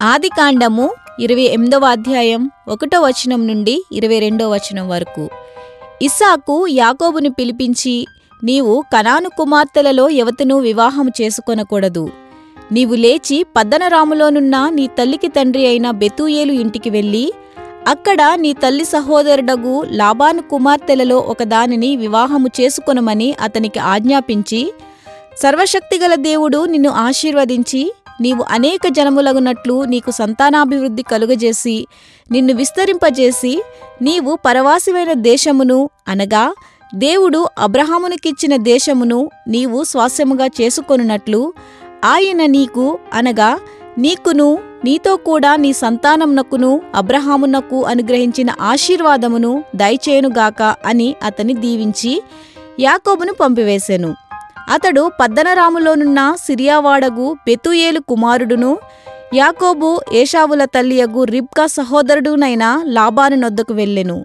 ఆదికాండము 28వ అధ్యాయం 1వ వచనం నుండి 22వ వచనం వరకు. ఇస్సాకు యాకోబును పిలిపించి, నీవు కనాను కుమార్తెలలో ఎవతను వివాహం చేసుకొనకూడదు. నీవు లేచి పద్దనరాములోనున్న నీ తల్లికి తండ్రి అయిన బెతూయేలు ఇంటికి వెళ్ళి అక్కడ నీ తల్లి సహోదరుడగు లాబాను కుమార్తెలలో ఒకదానిని వివాహము చేసుకొనమని అతనికి ఆజ్ఞాపించి, సర్వశక్తిగల దేవుడు నిన్ను ఆశీర్వదించి నీవు అనేక జనములగునట్లు నీకు సంతానాభివృద్ధి కలుగజేసి నిన్ను విస్తరింపజేసి నీవు పరవాసివైన దేశమును అనగా దేవుడు అబ్రహామునికిచ్చిన దేశమును నీవు స్వాస్యముగా చేసుకొనున్నట్లు ఆయన నీకు అనగా నీకును నీతో కూడా నీ సంతానమునకును అబ్రహామునకు అనుగ్రహించిన ఆశీర్వాదమును దయచేయునుగాక అని అతని దీవించి యాకోబును పంపివేశెను. అతడు పద్దనరాములోనున్న సిరియావాడగు బెతూయేలు కుమారుడును యాకోబు ఏశావుల తల్లియగు రిబ్కా సహోదరుడునైన లాబాను నొద్దకు వెళ్ళెను.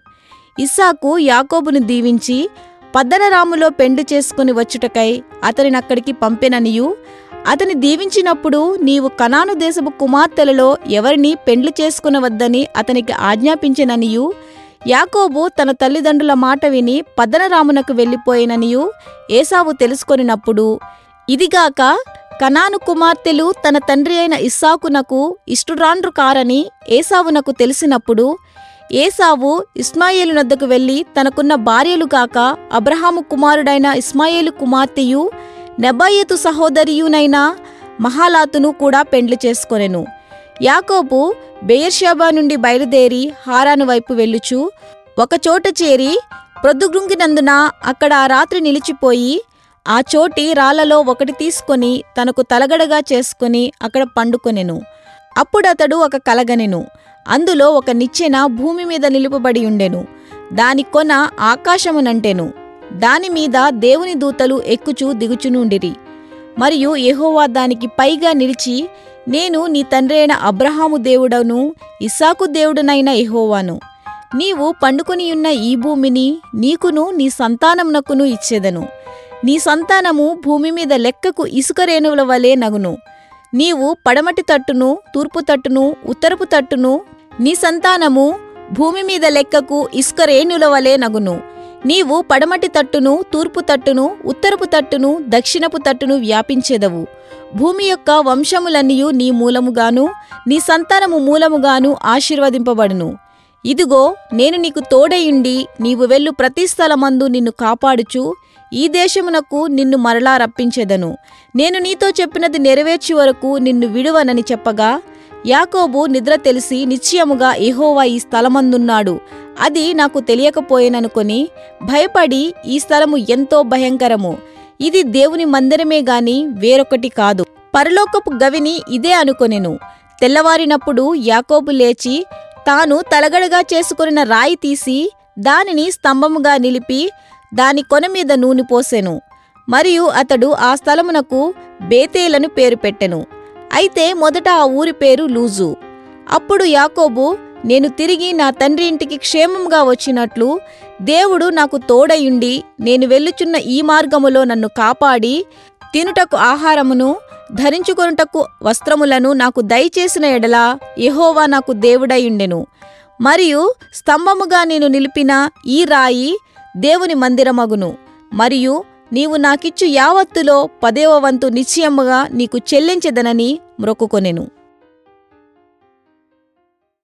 ఇస్సాకు యాకోబును దీవించి పద్దనరాములో పెండ్లి చేసుకుని వచ్చుటకై అతనినక్కడికి పంపెననియు, అతని దీవించినప్పుడు నీవు కనాను దేశపు కుమార్తెలలో ఎవరిని పెండ్లి చేసుకునవద్దని అతనికి ఆజ్ఞాపించెననియు, యాకోబు తన తల్లిదండ్రుల మాట విని పద్దనరామునకు వెళ్ళిపోయిననియు ఏశావు తెలుసుకొనినప్పుడు, ఇదిగాక కనాను కుమార్తెలు తన తండ్రి అయిన ఇస్సాకునకు ఇష్టురాండ్రు కారని ఏశావునకు తెలిసినప్పుడు, ఏశావు ఇస్మాయేలు నొద్దకు వెళ్ళి తనకున్న భార్యలు కాక అబ్రహాము కుమారుడైన ఇస్మాయేలు కుమార్తెయు నెబాయోతు సహోదరియునైన మహాలాతును కూడా పెండ్లి చేసుకొనెను. యాకోబు బెయేర్షెబా నుండి బయలుదేరి హారాను వైపు వెళ్ళుచు ఒకచోట చేరి ప్రొద్దుగుంకినందున అక్కడ ఆ రాత్రి నిలిచిపోయి ఆ చోటి రాళ్లలో ఒకటి తీసుకొని తనకు తలగడగా చేసుకుని అక్కడ పండుకొనెను. అప్పుడతడు ఒక కలగనెను. అందులో ఒక నిచ్చెన భూమి మీద నిలుపబడి ఉండెను. దాని కొన ఆకాశమునంటెను. దానిమీద దేవుని దూతలు ఎక్కుచూ దిగుచునుండిరి. మరియు యెహోవా దానికి పైగా నిలిచి, నేను నీ తండ్రి అయిన అబ్రహాము దేవుడను ఇస్సాకు దేవుడనైన యెహోవాను. నీవు పండుకొనియున్న ఈ భూమిని నీకును నీ సంతానమునకును ఇచ్చేదను. నీ సంతానము భూమి మీద లెక్కకు ఇసుక రేణువుల వలె నగును. నీవు పడమటి తట్టును తూర్పు తట్టును ఉత్తరపు తట్టును, నీ సంతానము భూమి మీద లెక్కకు ఇసుక రేణుల వలె నగును. నీవు పడమటి తట్టును తూర్పు తట్టును ఉత్తరపు తట్టును దక్షిణపు తట్టును వ్యాపించెదవు. భూమి యొక్క వంశములన్నీయు నీ మూలముగాను నీ సంతానము మూలముగాను ఆశీర్వదింపబడును. ఇదిగో, నేను నీకు తోడయుండి నీవు వెళ్ళు ప్రతి స్థలమందు నిన్ను కాపాడుచు ఈ దేశమునకు నిన్ను మరలా రప్పించెదను. నేను నీతో చెప్పినది నెరవేర్చి వరకు నిన్ను విడువనని చెప్పగా, యాకోబు నిద్ర తెలిసి నిశ్చయముగా యెహోవా ఈ స్థలమందున్నాడు, అది నాకు తెలియకపోయేననుకొని భయపడి, ఈ స్థలము ఎంతో భయంకరము, ఇది దేవుని మందిరమే గాని వేరొకటి కాదు, పరలోకపు గవిని ఇదే అనుకొనెను. తెల్లవారినప్పుడు యాకోబు లేచి తాను తలగడగా చేసుకొనిన రాయి తీసి దానిని స్తంభముగా నిలిపి దాని కొన మీద నూనె పోసెను. మరియు అతడు ఆ స్థలమునకు బేతేలను పేరు పెట్టెను. అయితే మొదట ఆ ఊరి పేరు లూజు. అప్పుడు యాకోబు, నేను తిరిగి నా తండ్రి ఇంటికి క్షేమంగా వచ్చినట్లు దేవుడు నాకు తోడయుండి నేను వెళ్ళుచున్న ఈ మార్గములో నన్ను కాపాడి తినుటకు ఆహారమును ధరించుకొనుటకు వస్త్రములను నాకు దయచేసిన ఎడల యెహోవా నాకు దేవుడయుండెను. మరియు స్తంభముగా నేను నిలిపిన ఈ రాయి దేవుని మందిరమగును. మరియు నీవు నాకిచ్చు యావత్తులో 10వ వంతు నిశ్చయముగా నీకు చెల్లించెదనని మ్రొక్కుకొనెను.